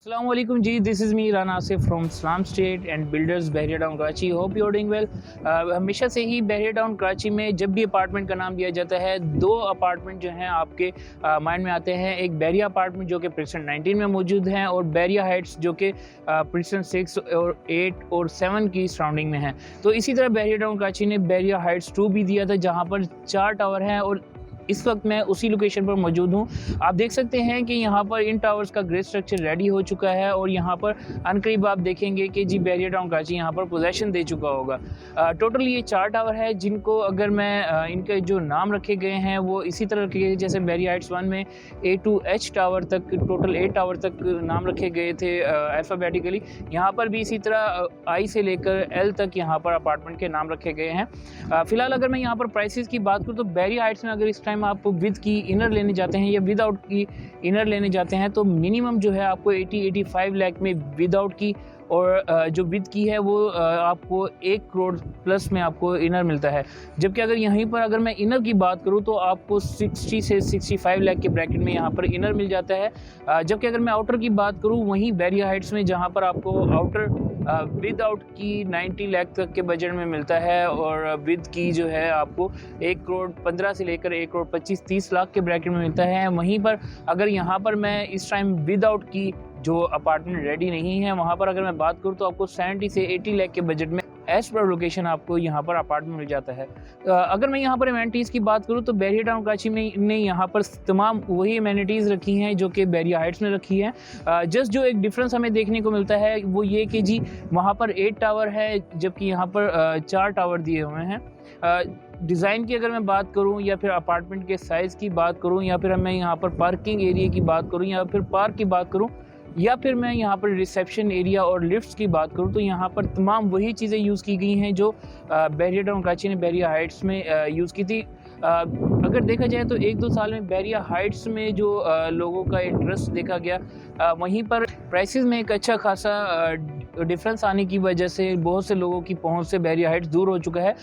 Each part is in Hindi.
Assalamualaikum जी, this is me Rana Asif from Islam state and builders Bahria town Karachi. Hope you are doing well. हमेशा से ही बहरिया टाउन कराची में जब भी अपार्टमेंट का नाम दिया जाता है, दो अपार्टमेंट जो हैं आपके माइंड में आते हैं। एक बैरिया अपार्टमेंट जो कि प्रिंसन 19 में मौजूद हैं और बैरिया हाइट्स जो कि प्रिंसन 6 और 8 और 7 की सराउंडिंग में हैं। तो इसी तरह बहरिया टाउन कराची ने बैरिया हाइट्स 2 भी दिया था, जहाँ पर 4 टावर हैं और इस वक्त मैं उसी लोकेशन पर मौजूद हूँ। आप देख सकते हैं कि यहाँ पर इन टावर्स का ग्रे स्ट्रक्चर रेडी हो चुका है और यहाँ पर अनकरीब आप देखेंगे कि जी बहरिया टाउन कराची यहाँ पर पोजेसन दे चुका होगा। टोटल ये 4 टावर है, जिनको अगर मैं इनके जो नाम रखे गए हैं वो इसी तरह रखे गए, जैसे बैरिया हाइट्स 1 में A to H टावर तक, टोटल 8 टावर तक नाम रखे गए थे अल्फ़ाबेटिकली। यहाँ पर भी इसी तरह I से लेकर L तक यहाँ पर अपार्टमेंट के नाम रखे गए हैं। फ़िलहाल अगर मैं यहाँ पर प्राइसेस की बात करूँ तो बैरिया हाइट्स में अगर इस टाइम आप विद की इनर लेने जाते हैं या विदाउट की इनर लेने जाते हैं तो मिनिमम जो है आपको 80-85 लाख में विदाउट की, और जो विद की है वो आपको 1 करोड़ प्लस में आपको इनर मिलता है। जबकि अगर यहीं पर अगर मैं इनर की बात करूं तो आपको 60 से 65 लाख के ब्रैकेट में यहाँ पर इनर मिल जाता है। जबकि अगर मैं आउटर की बात करूं, वहीं बैरिया हाइट्स में जहाँ पर आपको आउटर विद आउट की 90 लाख तक के बजट में मिलता है और विद की जो है आपको 1 करोड़ 15 से लेकर 1 करोड़ 25-30 लाख के ब्रैकेट में मिलता है। वहीं पर अगर यहाँ पर मैं इस टाइम विद आउट की जो अपार्टमेंट रेडी नहीं है, वहाँ पर अगर मैं बात करूँ तो आपको 70 से 80 लाख के बजट में एज पर लोकेशन आपको यहाँ पर अपार्टमेंट मिल जाता है। अगर मैं यहाँ पर एमेनिटीज़ की बात करूँ तो बैरिया टाउन कराची में ने यहाँ पर तमाम वही एमेनिटीज़ रखी हैं जो कि बैरिया हाइट्स में रखी हैं। जस्ट जो एक डिफरेंस हमें देखने को मिलता है वो ये कि जी वहाँ पर 8 टावर है जबकि यहाँ पर 4 टावर दिए हुए हैं। डिज़ाइन की अगर मैं बात करूं या फिर अपार्टमेंट के साइज़ की बात करूं या फिर मैं यहाँ पर पार्किंग एरिया की बात करूं या फिर पार्क की बात करूं या फिर मैं यहाँ पर रिसेप्शन एरिया और लिफ्ट्स की बात करूँ, तो यहाँ पर तमाम वही चीज़ें यूज़ की गई हैं जो बैरिया टाउन कराची ने बैरिया हाइट्स में यूज़ की थी। अगर देखा जाए तो 1-2 साल में बैरिया हाइट्स में जो लोगों का इंटरेस्ट देखा गया, वहीं पर प्राइसेस में एक अच्छा खासा डिफरेंस आने की वजह से बहुत से लोगों की पहुंच से बैरिया हाइट्स दूर हो चुका है।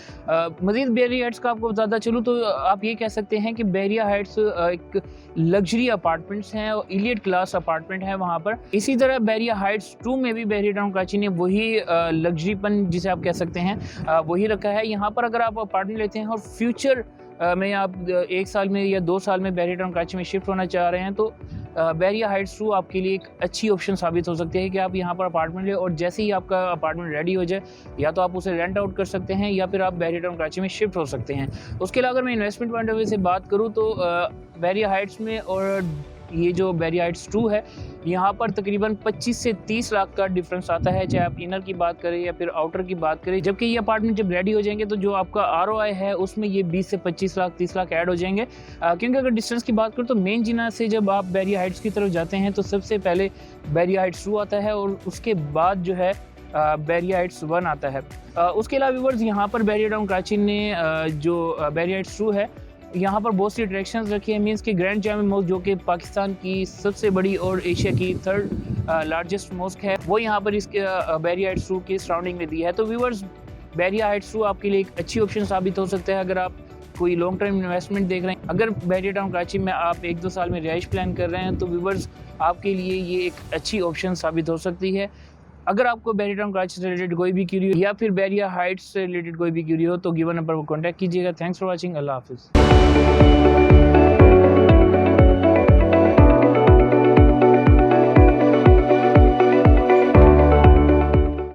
मज़ीद बैरिया हाइट्स का आपको बताता चलूँ तो आप ये कह सकते हैं कि बैरिया हाइट्स एक लग्जरी अपार्टमेंट्स हैं और इलीट क्लास अपार्टमेंट है वहाँ पर। इसी तरह बैरिया हाइट्स 2 में भी बैरिया टाउन कराची ने वही लग्जरीपन जिसे आप कह सकते हैं वही रखा है। यहाँ पर अगर आप अपार्टमेंट लेते हैं और फ्यूचर में आप 1 साल में या 2 साल में बैरिया टाउन कराची में शिफ्ट होना चाह रहे हैं तो बैरिया हाइट्स 2 आपके लिए एक अच्छी ऑप्शन साबित हो सकती है कि आप यहाँ पर अपार्टमेंट लें और जैसे ही आपका अपार्टमेंट रेडी हो जाए या तो आप उसे रेंट आउट कर सकते हैं या फिर आप बैरिया टाउन कराची में शिफ्ट हो सकते हैं। उसके अलावा अगर मैं इन्वेस्टमेंट पॉइंट ऑफ व्यू से बात करूँ तो बैरिया हाइट्स में और ये जो बैरिया हाइट्स 2 है यहाँ पर तकरीबन 25 से 30 लाख का डिफरेंस आता है, चाहे आप इनर की बात करें या फिर आउटर की बात करें। जबकि ये अपार्टमेंट जब रेडी हो जाएंगे तो जो आपका ROI है उसमें ये 20 से 25 लाख 30 लाख ऐड हो जाएंगे। क्योंकि अगर डिस्टेंस की बात करें तो मेन जिना से जब आप बैरिया हाइट्स की तरफ जाते हैं तो सबसे पहले बैरिया हाइट्स 2 आता है और उसके बाद जो है बैरिया हाइट्स 1 आता है। उसके अलावा व्यूअर्स यहाँ पर बैरिया टाउन कराची ने जो बैरिया हाइट्स 2 है यहाँ पर बहुत सी अट्रैक्शंस रखी है। मींस कि ग्रैंड जामा मॉस्क जो कि पाकिस्तान की सबसे बड़ी और एशिया की 3rd लार्जेस्ट मॉस्क है, वो यहाँ पर इसके बैरिया हाइट्स 2 की सराउंडिंग में दी है। तो व्यूअर्स बैरिया हाइट्स 2 आपके लिए एक अच्छी ऑप्शन साबित हो सकता है अगर आप कोई लॉन्ग टर्म इन्वेस्टमेंट देख रहे हैं। अगर बैरिया टाउन कराची में आप 1-2 साल में रिहाइश प्लान कर रहे हैं तो व्यूअर्स आपके लिए ये एक अच्छी ऑप्शन साबित हो सकती है। अगर आपको बैरिया टाउन कराची से रिलेटेड कोई भी क्यूरी या फिर बैरिया हाइट्स से रिलेटेड कोई भी क्यूरी हो तो गिवन नंबर पर कॉन्टैक्ट कीजिएगा। Thanks for watching. अल्लाह हाफिज़।